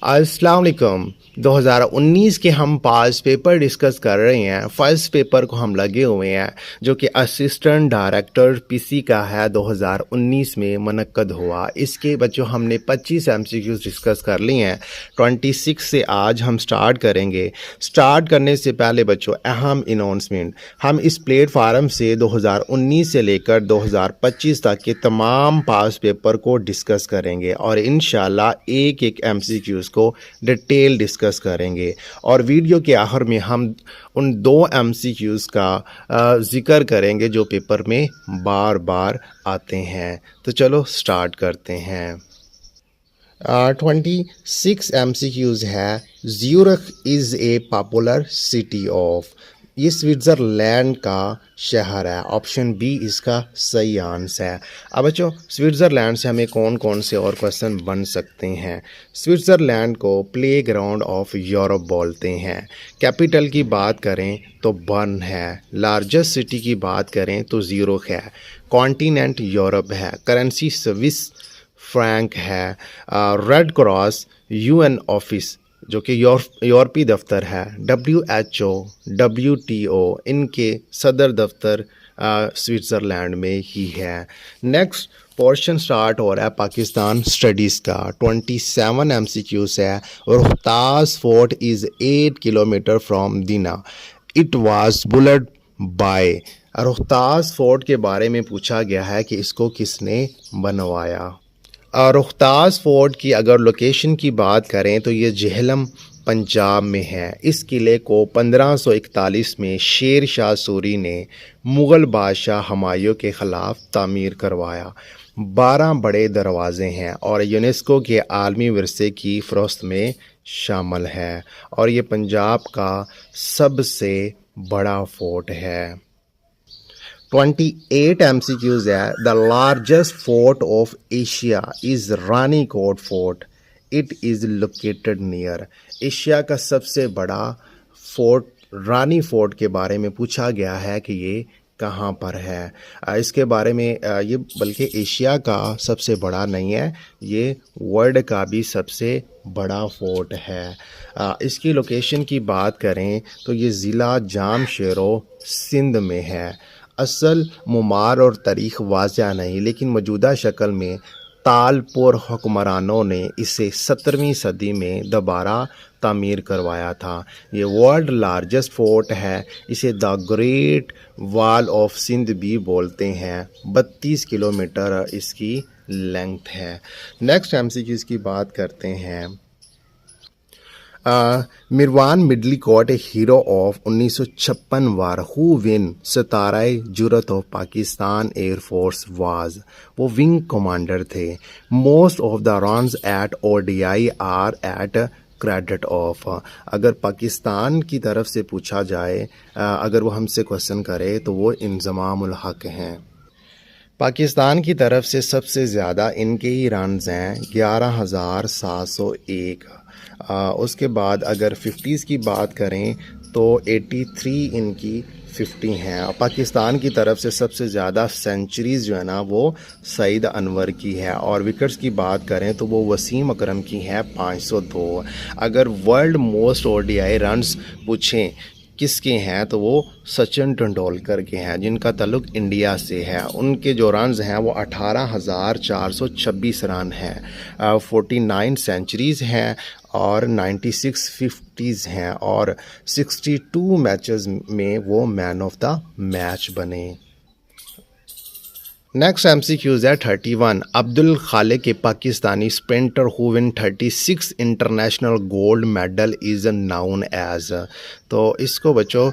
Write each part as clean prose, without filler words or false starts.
अस्सलाम वालेकुम। 2019 के हम पास पेपर डिस्कस कर रहे हैं। फर्स्ट पेपर को हम लगे हुए हैं जो कि असिस्टेंट डायरेक्टर पीसी का है, 2019 में मुनक्कद हुआ। इसके बच्चों हमने 25 एमसीक्यूज डिस्कस कर लिए हैं। 26 से आज हम स्टार्ट करेंगे। स्टार्ट करने से पहले बच्चों अहम अनाउंसमेंट, हम इस प्लेटफार्म से 2019 से लेकर 2025 तक के तमाम पास पेपर को डिस्कस करेंगे और इंशाल्लाह एक एक एमसीक्यूज को डिटेल डिस्कस करेंगे। और वीडियो के आखिर में हम उन 2 एमसीक्यूज का जिक्र करेंगे जो पेपर में बार बार आते हैं। तो चलो स्टार्ट करते हैं। 26 एमसीक्यूज है। Zurich is a popular city of. ये स्विट्ज़रलैंड का शहर है। ऑप्शन बी इसका सही आंसर है। अब बच्चों स्विट्ज़रलैंड से हमें कौन कौन से और क्वेश्चन बन सकते हैं। स्विट्ज़रलैंड को प्ले ग्राउंड ऑफ यूरोप बोलते हैं। कैपिटल की बात करें तो बर्न है। लार्जेस्ट सिटी की बात करें तो ज़्यूरिख है। कॉन्टिनेंट यूरोप है। करेंसी स्विस फ्रैंक है। रेड क्रॉस यूएन ऑफिस जो कि यूरोपीय दफ्तर है। WHO WTO इनके सदर दफ्तर स्विट्ज़रलैंड में ही है। नेक्स्ट पोर्शन स्टार्ट हो रहा है पाकिस्तान स्टडीज़ का। 27 MCQs है। Rohtas fort is 8 kilometre from Dina. It was built by. Rohtas fort के बारे में पूछा गया है कि इसको किसने बनवाया। रोहतास फोर्ट की अगर लोकेशन की बात करें तो ये जेहलम पंजाब में है। इस किले को 1541 में शेर शाह सूरी ने मुग़ल बादशाह हुमायूं के ख़िलाफ़ तामीर करवाया। 12 बड़े दरवाज़े हैं और यूनेस्को के आलमी विरसे की फ़हरिस्त में शामिल है और ये पंजाब का सबसे बड़ा फोर्ट है। 28 MCQs है। The largest fort of Asia is Ranikot fort. It is located near. Asia का सबसे बड़ा फोर्ट रानी फोर्ट के बारे में पूछा गया है कि ये कहाँ पर है। इसके बारे में ये बल्कि एशिया का सबसे बड़ा नहीं है, ये वर्ल्ड का भी सबसे बड़ा फोर्ट है। इसकी लोकेशन की बात करें तो ये ज़िला जामशेरो सिंध में है। असल मुमार और तारीख़ वाज़िया नहीं, लेकिन मौजूदा शक्ल में तालपुर हुक्मरानों ने इसे 17वीं सदी में दोबारा तामीर करवाया था। ये वर्ल्ड लार्जेस्ट फोर्ट है। इसे the great wall of Sindh भी बोलते हैं। 32 किलोमीटर इसकी लेंथ है। नेक्स्ट एमसीक्यूज़ की बात करते हैं। Mervyn Middlecoat a hero of 1956 war who win Sitara e Jurat of Pakistan air force was. वो विंग कमांडर थे। Most of the runs at ODI are at credit of. अगर पाकिस्तान की तरफ से पूछा जाए, अगर वो हमसे क्वेश्चन करे तो वो इंज़मामुल हक हैं। पाकिस्तान की तरफ से सबसे ज़्यादा इनके ही रन्स हैं 11,701। उसके बाद अगर 50s की बात करें तो 83 इनकी 50 हैं। पाकिस्तान की तरफ से सबसे ज़्यादा सेंचुरीज़ जो है ना वो सईद अनवर की है और विकेट्स की बात करें तो वो वसीम अकरम की है 502। अगर वर्ल्ड मोस्ट ODI रन्स पूछें किसके हैं तो वो सचिन तेंदुलकर के हैं, जिनका ताल्लुक इंडिया से है। उनके जो रन्स हैं वो 18,426 रन हैं। 49 सेंचुरीज़ हैं और 96 50s हैं और 62 मैचेस में वो मैन ऑफ द मैच बने। नेक्स्ट MCQs है 31। अब्दुल खालिक के Pakistani sprinter who win 36 international gold medal is known as. तो इसको बच्चों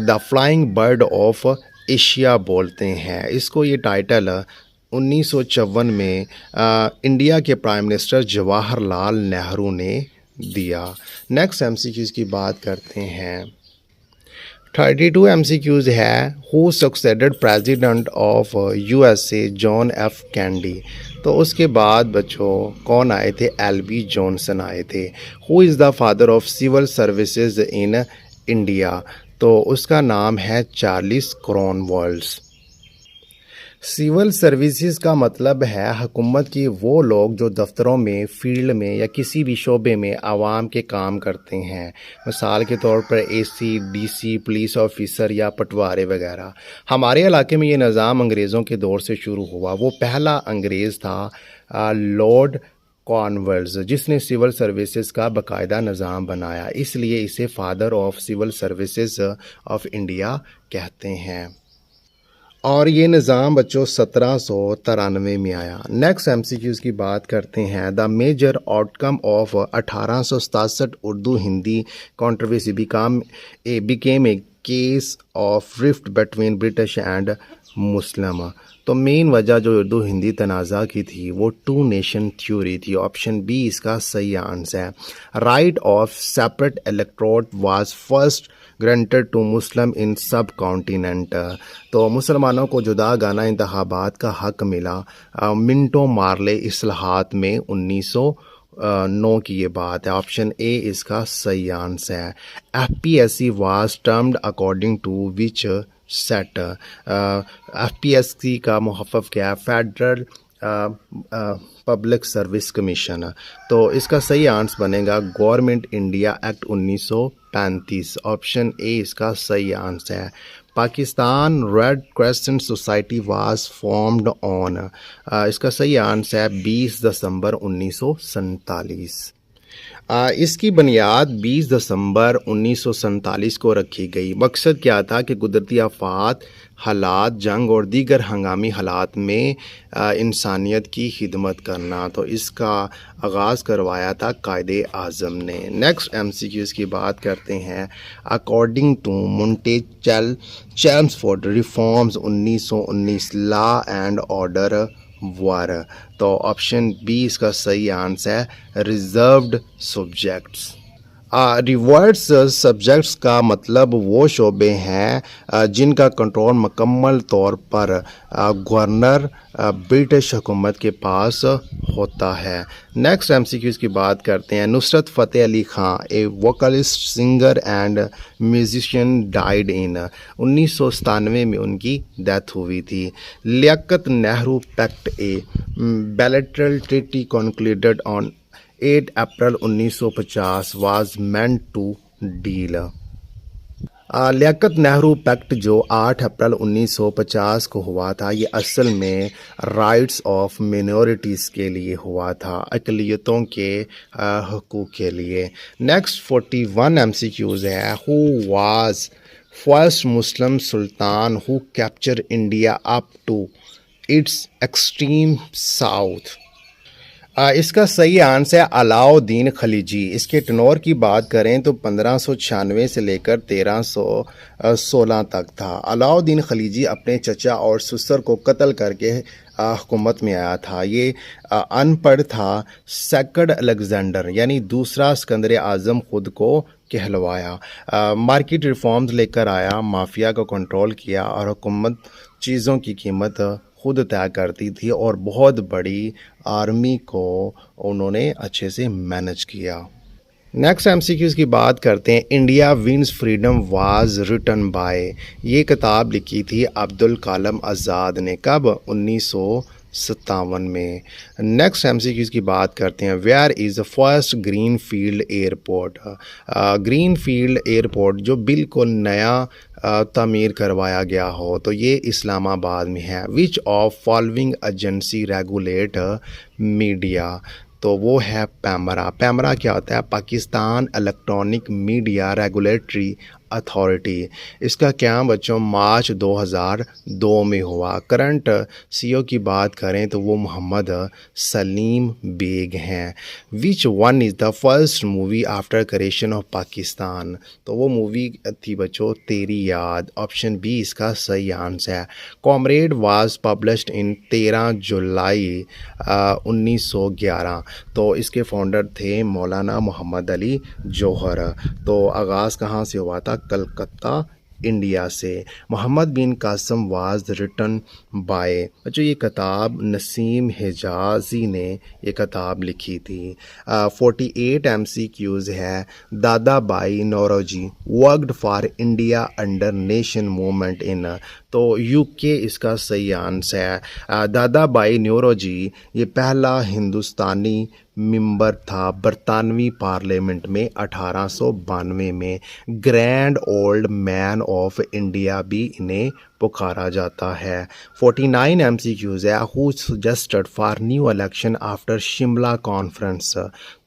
the flying bird of Asia बोलते हैं। इसको ये टाइटल 1954 में इंडिया के प्राइम मिनिस्टर जवाहरलाल नेहरू ने दिया। नेक्स्ट MCQs की बात करते हैं। 32 MCQs है। Who succeeded president of USA John F candy. तो उसके बाद बच्चों कौन आए थे? LB जॉनसन आए थे। Who is the father of civil services in India. तो उसका नाम है चार्ल्स कॉर्नवालिस। सिविल सर्विसेज का मतलब है हुकूमत की वो लोग जो दफ्तरों में, फील्ड में या किसी भी शोबे में आवाम के काम करते हैं। मिसाल के तौर पर एसी, डीसी, पुलिस ऑफिसर या पटवारे वगैरह। हमारे इलाके में ये निज़ाम अंग्रेज़ों के दौर से शुरू हुआ। वो पहला अंग्रेज़ था लॉर्ड कॉर्नवालिस, जिसने सिविल सर्विसेज का बाकायदा निज़ाम बनाया। इसलिए इसे father of civil services of India कहते हैं। और ये निज़ाम बच्चों 1793 में आया। नेक्स्ट एमसीक्यूज़ की बात करते हैं। The major outcome of 1867 Urdu Hindi controversy became a case of rift between British and Muslim. तो मेन वजह जो उर्दू हिंदी तनाज़ा की थी वो टू नेशन थ्योरी थी। ऑप्शन बी इसका सही आंसर है। Right of separate electorate was first granted to Muslim in subcontinent. तो मुसलमानों को जुदा गाना इंतखाबात का हक मिला मिंटो मार्ले इस्लाहात में 1909 की ये बात है। ऑप्शन ए इसका सही आंसर है। FPSC was termed according to which set. FPSC का मुहफ़्फ़ क्या है? Federal public service commission. तो इसका सही आंसर बनेगा government India act 1935। Option A इसका सही आंसर है। Pakistan red crescent society was formed on. इसका सही आंसर है 20 दिसंबर 1947। इसकी बुनियाद 20 दिसंबर 1947 को रखी गई। मकसद क्या था कि कुदरती आफात, हालात, जंग और दीगर हंगामी हालात में इंसानियत की खिदमत करना। तो इसका आगाज़ करवाया था कायदे आज़म ने। नेक्स्ट एमसीक्यूज़ की बात करते हैं। According to Montagu Chelmsford reforms 1919 law and order were. तो ऑप्शन बी इसका सही आंसर है रिजर्व्ड सब्जेक्ट्स। रिवर्स सब्जेक्ट्स का मतलब वो शोबे हैं जिनका कंट्रोल मुकम्मल तौर पर गवर्नर ब्रिटिश हुकूमत के पास होता है। नेक्स्ट एमसीक्यूज़ की बात करते हैं। Nusrat Fateh Ali Khan a vocalist, singer and musician died in 1997 में उनकी डेथ हुई थी। Liaquat Nehru pact a bilateral treaty concluded on 8 April 1950 was meant to deal. Liaquat Nehru pact जो 8 अप्रैल 1950 को हुआ था, ये असल में राइट्स ऑफ मिनॉरिटीज़ के लिए हुआ था, अक़लियतों के हकूक़ के लिए। नेक्स्ट 41 एमसीक्यूज़ है। Who was first Muslim sultan who capture India up to its extreme south. इसका सही आंसर है अलाउद्दीन खिलजी। इसके टनोर की बात करें तो 1596 से लेकर 1316 तक था। अलाउद्दीन खिलजी अपने चचा और ससुर को कत्ल करके हुकूमत में आया था। ये अनपढ़ था। सेकंड अलेक्जेंडर यानी दूसरा सिकंदर आज़म खुद को कहलवाया। मार्केट रिफॉर्म्स लेकर आया, माफिया को कंट्रोल किया और हुकूमत चीज़ों की कीमत खुद तय करती थी और बहुत बड़ी आर्मी को उन्होंने अच्छे से मैनेज किया। नेक्स्ट एमसीक्यूज़ की बात करते हैं। India wins freedom was written by. ये किताब लिखी थी अब्दुल कलाम आज़ाद ने। कब? 1957 में। नेक्स्ट एमसीक्यूज़ की बात करते हैं। Where is the first green field airport. Green field airport जो बिल्कुल नया तामीर करवाया गया हो तो ये इस्लामाबाद में है। Which of following agency regulate media. तो वो है पैमरा। पैमरा क्या होता है? Pakistan electronic media regulatory authority. इसका क्याम बच्चों मार्च 2002 में हुआ। करंट सीईओ की बात करें तो वो मोहम्मद सलीम बेग हैं। Which one is the first movie after creation of Pakistan. तो वो मूवी थी बच्चों तेरी याद। ऑप्शन बी इसका सही आंसर है। कॉमरेड वाज पब्लिश्ड इन 13 जुलाई 1911। तो इसके फाउंडर थे मौलाना मोहम्मद अली जौहर। तो आगाज़ कहाँ से हुआ था? कलकत्ता इंडिया से। मोहम्मद बिन कासिम वाज रिटन बाय, बच्चों ये किताब नसीम हिजाजी ने ये किताब लिखी थी। 48 MCQs है। Dadabhai Naoroji worked for India under nation movement in, तो यूके इसका सही आंसर है। दादा भाई नौरोजी ये पहला हिंदुस्तानी मेंबर था बरतानवी पार्लियामेंट में 1892 में। Grand old man of India भी इन्हें पुकारा जाता है। 49 MCQs है। Who suggested for new election after Shimla conference,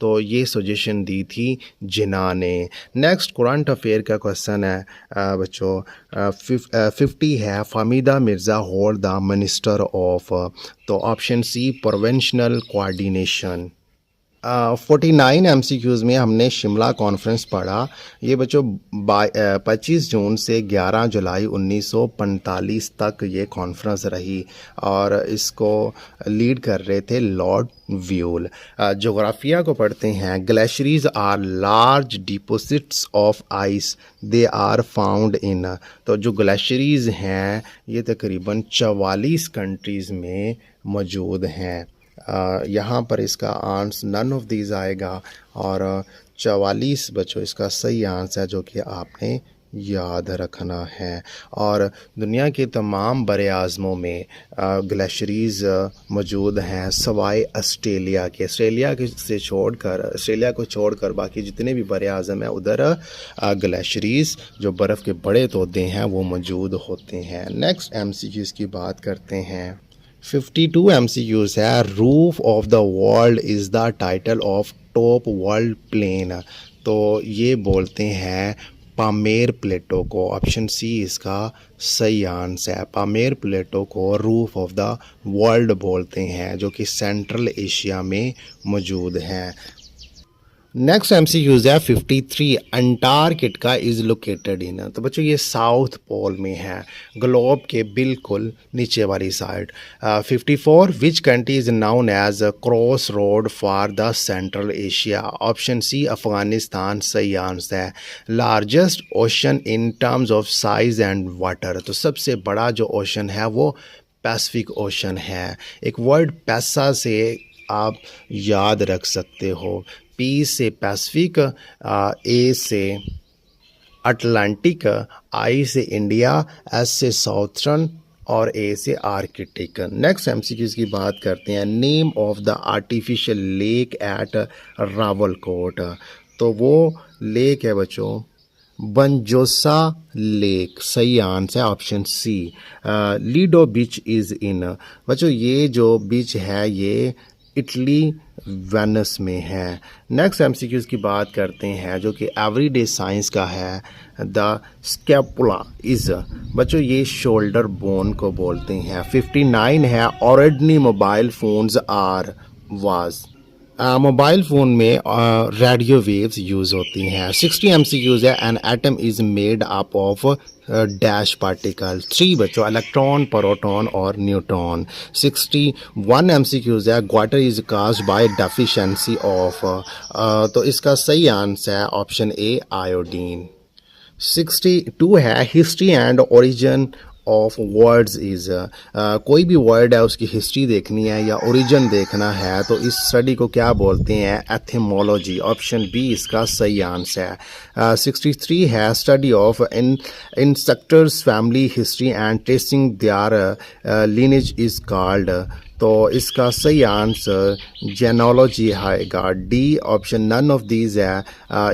तो ये सजेशन दी थी जिन्ना ने। नेक्स्ट करंट अफेयर का क्वेश्चन है बच्चों 50 है। Fahmida Mirza hold the minister of, तो option C provincial coordination. 49 MCQs में हमने शिमला कॉन्फ्रेंस पढ़ा। ये बच्चों 25 जून से 11 जुलाई 1945 तक ये कॉन्फ्रेंस रही और इसको लीड कर रहे थे लॉर्ड व्यूल। जोग्राफिया को पढ़ते हैं। Glaciers are large deposits of ice, they are found in, तो जो ग्लेशियर्स हैं ये तकरीबन 44 कंट्रीज़ में मौजूद हैं। यहाँ पर इसका आंसर नन ऑफ दीज आएगा और 44 बच्चों इसका सही आंसर है जो कि आपने याद रखना है। और दुनिया के तमाम बरे आज़मों में ग्लेशियर्स मौजूद हैं सवाए ऑस्ट्रेलिया के। ऑस्ट्रेलिया को छोड़कर बाकी जितने भी बरे आज़म हैं उधर ग्लेशियर्स जो बर्फ़ के बड़े तोदे हैं वो मौजूद होते हैं। नेक्स्ट MCQs की बात करते हैं। 52 MCQs है। Roof of the world is the title of top world plain, तो ये बोलते हैं पामेर प्लेटो को। ऑप्शन सी इसका सही आंसर है। पामेर प्लेटो को रूफ ऑफ द वर्ल्ड बोलते हैं जो कि सेंट्रल एशिया में मौजूद हैं। नेक्स्ट MCQs है 53। अंटार्कटिका इज़ लोकेटेड इन, तो बच्चों ये साउथ पोल में है, ग्लोब के बिल्कुल नीचे वाली side. 54 which country is known as cross road for the central Asia. Option C Afghanistan सही आंसर है। Largest ocean in terms of size and water, तो सबसे बड़ा जो ओशन है वो पैसिफिक ओशन है। एक वर्ड पैसा से आप याद रख सकते हो। पी से पैसिफिक, ए से अटलांटिक, आई से इंडिया, एस से साउथर्न और ए से आर्कटिक। नेक्स्ट MCQs की बात करते हैं। Name of the artificial lake at Rawalakot, तो वो लेक है बच्चों बंजोसा लेक, सही आंसर है option C. Lido beach is in, बच्चों ये जो बीच है ये इटली वेनिस में है। नेक्स्ट MCQs की बात करते हैं जो कि एवरीडे साइंस का है। द स्कैपुला इज़, बच्चों ये शोल्डर बोन को बोलते हैं। 59 है। Ordinary mobile phones are was, mobile phone में रेडियो वेव्स यूज़ होती हैं। 60 MCQs है। An atom is made up of dash particle. 3 बच्चों इलेक्ट्रॉन, प्रोटॉन और न्यूट्रॉन। 61 MCQs है। Water is caused by deficiency of, तो इसका सही आंसर है ऑप्शन ए आयोडीन। 62 है। History and origin of words is, कोई भी वर्ड है उसकी हिस्ट्री देखनी है या ओरिजिन देखना है तो इस स्टडी को क्या बोलते हैं, एथिमोलॉजी। ऑप्शन बी इसका सही आंसर है। 63 है। Study of ancestors family history and tracing their lineage is called, तो इसका सही आंसर जेनोलॉजी आएगा। D option none of these है,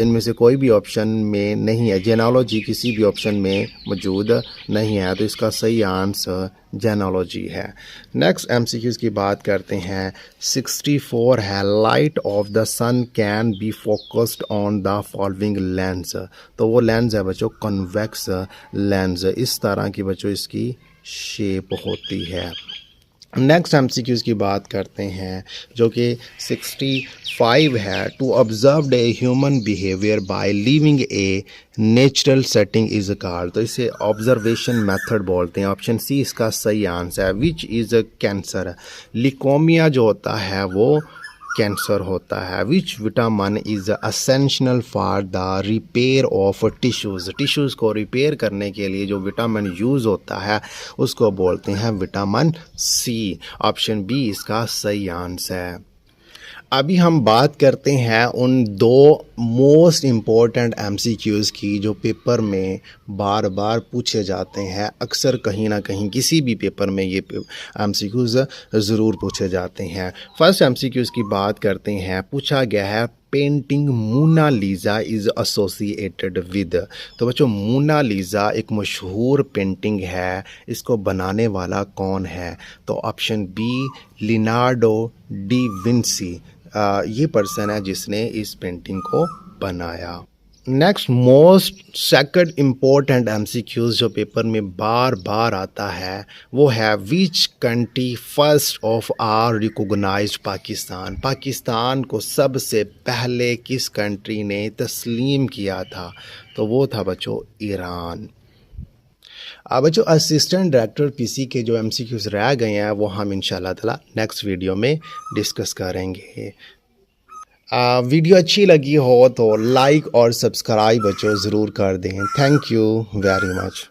इनमें से कोई भी ऑप्शन में नहीं है। जेनोलॉजी किसी भी ऑप्शन में मौजूद नहीं है तो इसका सही आंसर जेनोलॉजी है। नेक्स्ट MCQs की बात करते हैं। 64 है। Light of the sun can be focused on the following lens, तो वो लेंस है बच्चों कन्वेक्स लेंस। इस तरह की बच्चों इसकी शेप होती है। नेक्स्ट MCQs की बात करते हैं जो कि 65 है। To observe a human behaviour by living a natural setting is called, तो इसे ऑब्जर्वेशन मेथड बोलते हैं। ऑप्शन सी इसका सही आंसर है। विच इज़ कैंसर, लिकोमिया जो होता है वो कैंसर होता है। Which vitamin is essential for the repair of tissues, tissues को रिपेयर करने के लिए जो विटामिन यूज़ होता है उसको बोलते हैं विटामिन सी। ऑप्शन बी इसका सही आंसर है। अभी हम बात करते हैं उन दो मोस्ट इम्पॉर्टेंट एमसीक्यूज़ की जो पेपर में बार बार पूछे जाते हैं। अक्सर कहीं ना कहीं किसी भी पेपर में ये एमसीक्यूज़ ज़रूर पूछे जाते हैं। फर्स्ट एमसीक्यूज़ की बात करते हैं। पूछा गया है painting Mona Lisa is associated with. तो बच्चों मोनालिसा एक मशहूर पेंटिंग है, इसको बनाने वाला कौन है? तो option B Leonardo da Vinci ये पर्सन है जिसने इस पेंटिंग को बनाया। Next most second important MCQs जो पेपर में बार बार आता है वो है which country first of are recognised Pakistan. Pakistan को सबसे पहले किस कंट्री ने तस्लीम किया था? तो वो था बच्चों ईरान। अब बच्चों असिस्टेंट डायरेक्टर पीसी के जो एमसीक्यूज़ रह गए हैं वो हम इंशाल्लाह ताला नेक्स्ट वीडियो में डिस्कस करेंगे। वीडियो अच्छी लगी हो तो लाइक और सब्सक्राइब बच्चों ज़रूर कर दें। Thank you very much.